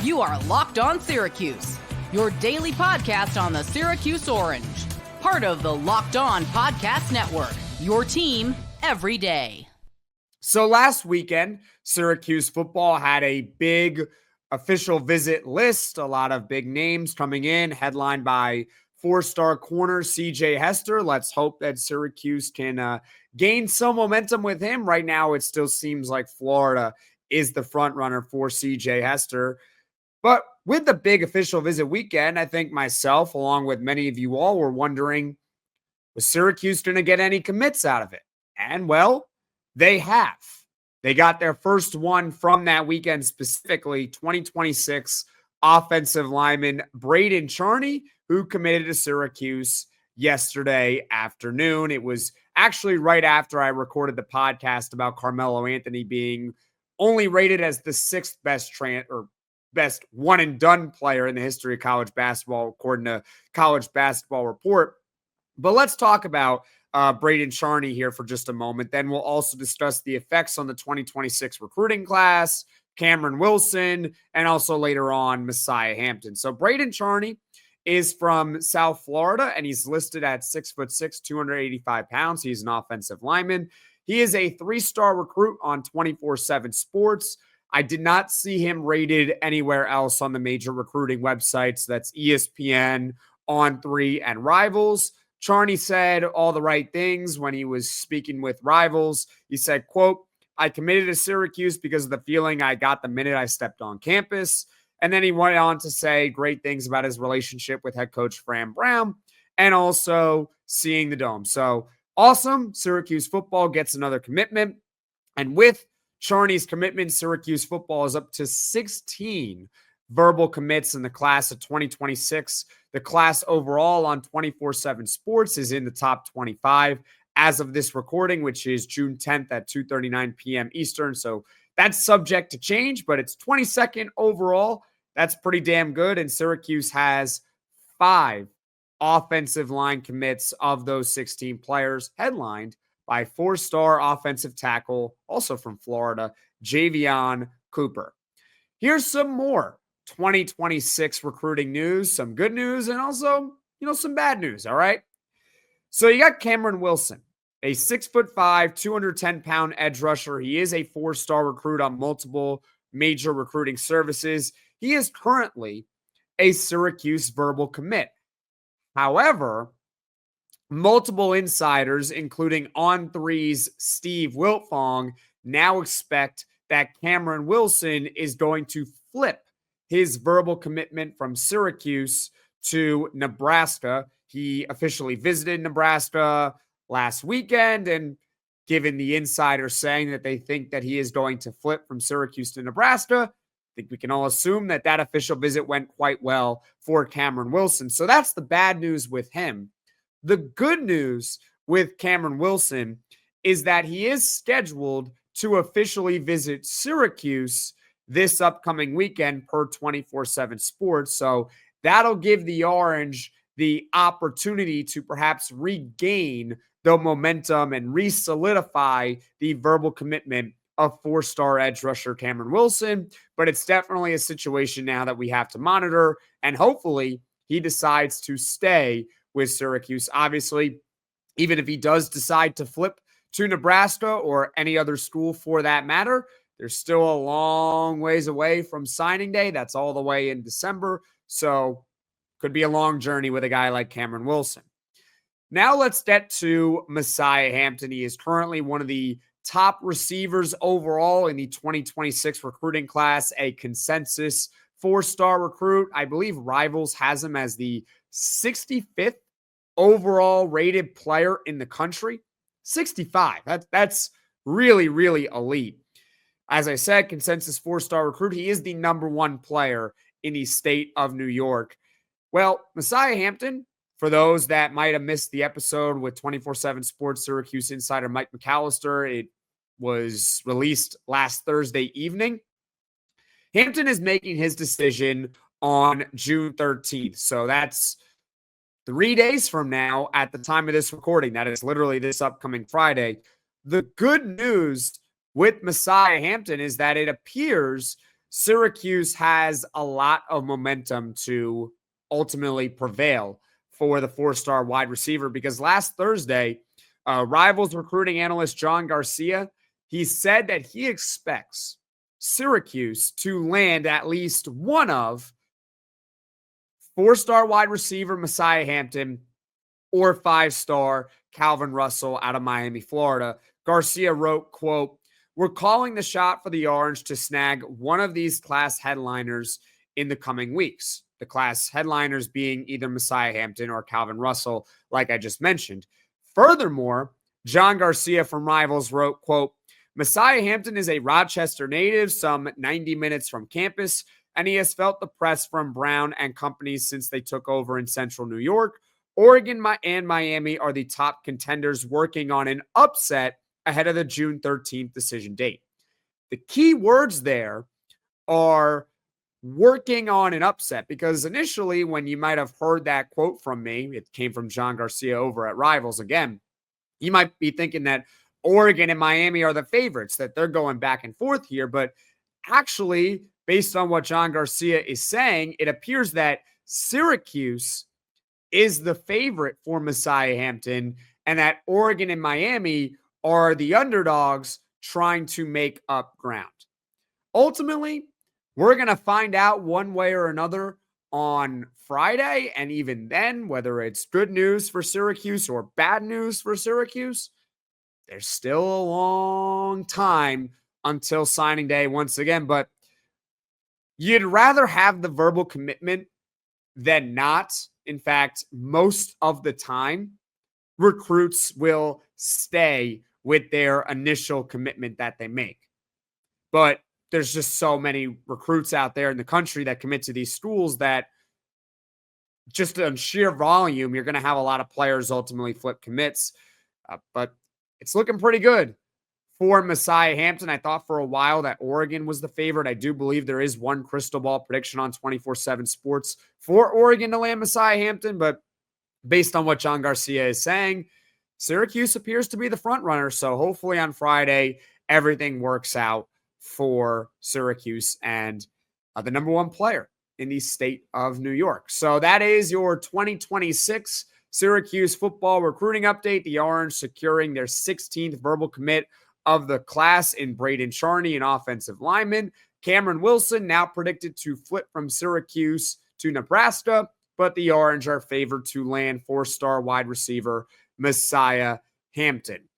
You are Locked On Syracuse, your daily podcast on the Syracuse Orange. Part of the Locked On Podcast Network, your team every day. So last weekend, Syracuse football had a big official visit list, a lot of big names coming in, headlined by four-star corner C.J. Hester. Let's hope that Syracuse can gain some momentum with him. Right now, it still seems like Florida is the front runner for C.J. Hester. But with the big official visit weekend, I think myself, along with many of you all, were wondering, was Syracuse going to get any commits out of it? And, well, they have. They got their first one from that weekend, specifically 2026 offensive lineman Brayden Charney, who committed to Syracuse yesterday afternoon. It was actually right after I recorded the podcast about Carmelo Anthony being only rated as the sixth best best one-and-done player in the history of college basketball, according to College Basketball Report. But let's talk about Brayden Charney here for just a moment. Then we'll also discuss the effects on the 2026 recruiting class, Cameron Wilson, and also later on, Messiah Hampton. So Brayden Charney is from South Florida, and he's listed at 6'6", 285 pounds. He's an offensive lineman. He is a three-star recruit on 24/7 Sports. I did not see him rated anywhere else on the major recruiting websites. That's ESPN, On3, and Rivals. Charney said all the right things when he was speaking with Rivals. He said, quote, "I committed to Syracuse because of the feeling I got the minute I stepped on campus." And then he went on to say great things about his relationship with head coach Fran Brown and also seeing the Dome. So awesome. Syracuse football gets another commitment. And with Charney's commitment, Syracuse football is up to 16 verbal commits in the class of 2026. The class overall on 24/7 Sports is in the top 25 as of this recording, which is June 10th at 2:39 p.m. Eastern. So that's subject to change, but it's 22nd overall. That's pretty damn good. And Syracuse has 5 offensive line commits of those 16 players, headlined by 4-star offensive tackle, also from Florida, Javion Cooper. Here's some more 2026 recruiting news, some good news, and also, some bad news, all right? So you got Cameron Wilson, a 6'5", 210-pound edge rusher. He is a 4-star recruit on multiple major recruiting services. He is currently a Syracuse verbal commit. However, multiple insiders, including On3's Steve Wiltfong, now expect that Cameron Wilson is going to flip his verbal commitment from Syracuse to Nebraska. He officially visited Nebraska last weekend, and given the insiders saying that they think that he is going to flip from Syracuse to Nebraska, I think we can all assume that that official visit went quite well for Cameron Wilson. So that's the bad news with him. The good news with Cameron Wilson is that he is scheduled to officially visit Syracuse this upcoming weekend per 24/7 Sports. So that'll give the Orange the opportunity to perhaps regain the momentum and re-solidify the verbal commitment of 4-star edge rusher Cameron Wilson. But it's definitely a situation now that we have to monitor, and hopefully he decides to stay with Syracuse. Obviously, even if he does decide to flip to Nebraska or any other school for that matter, there's still a long ways away from signing day. That's all the way in December. So could be a long journey with a guy like Cameron Wilson. Now let's get to Messiah Hampton. He is currently one of the top receivers overall in the 2026 recruiting class, a consensus 4-star recruit. I believe Rivals has him as the 65th overall rated player in the country. 65. That's really, really elite. As I said, consensus 4-star recruit. He is the number 1 player in the state of New York. Well, Messiah Hampton, for those that might have missed the episode with 24/7 Sports Syracuse insider Mike McAllister, it was released last Thursday evening. Hampton is making his decision on June 13th. So that's 3 days from now at the time of this recording. That is literally this upcoming Friday. The good news with Messiah Hampton is that it appears Syracuse has a lot of momentum to ultimately prevail for the 4-star wide receiver because last Thursday, Rivals recruiting analyst John Garcia, he said that he expects Syracuse to land at least one of 4-star wide receiver Messiah Hampton or 5-star Calvin Russell out of Miami, Florida. Garcia wrote, quote, "We're calling the shot for the Orange to snag one of these class headliners in the coming weeks." The class headliners being either Messiah Hampton or Calvin Russell, like I just mentioned. Furthermore, John Garcia from Rivals wrote, quote, "Messiah Hampton is a Rochester native, some 90 minutes from campus, and he has felt the press from Brown and company since they took over in central New York. Oregon and Miami are the top contenders working on an upset ahead of the June 13th decision date." The key words there are working on an upset, because initially when you might have heard that quote from me, it came from John Garcia over at Rivals again, you might be thinking that Oregon and Miami are the favorites, that they're going back and forth here. But actually, based on what John Garcia is saying, it appears that Syracuse is the favorite for Messiah Hampton and that Oregon and Miami are the underdogs trying to make up ground. Ultimately, we're going to find out one way or another on Friday, and even then, whether it's good news for Syracuse or bad news for Syracuse, there's still a long time until signing day once again. But you'd rather have the verbal commitment than not. In fact, most of the time, recruits will stay with their initial commitment that they make. But there's just so many recruits out there in the country that commit to these schools that just on sheer volume, you're going to have a lot of players ultimately flip commits. But it's looking pretty good for Messiah Hampton. I thought for a while that Oregon was the favorite. I do believe there is one crystal ball prediction on 24/7 Sports for Oregon to land Messiah Hampton. But based on what John Garcia is saying, Syracuse appears to be the front runner. So hopefully on Friday, everything works out for Syracuse and the number one player in the state of New York. So that is your 2026 Syracuse football recruiting update. The Orange securing their 16th verbal commit of the class in Brayden Charney, an offensive lineman. Cameron Wilson now predicted to flip from Syracuse to Nebraska, but the Orange are favored to land 4-star wide receiver Messiah Hampton.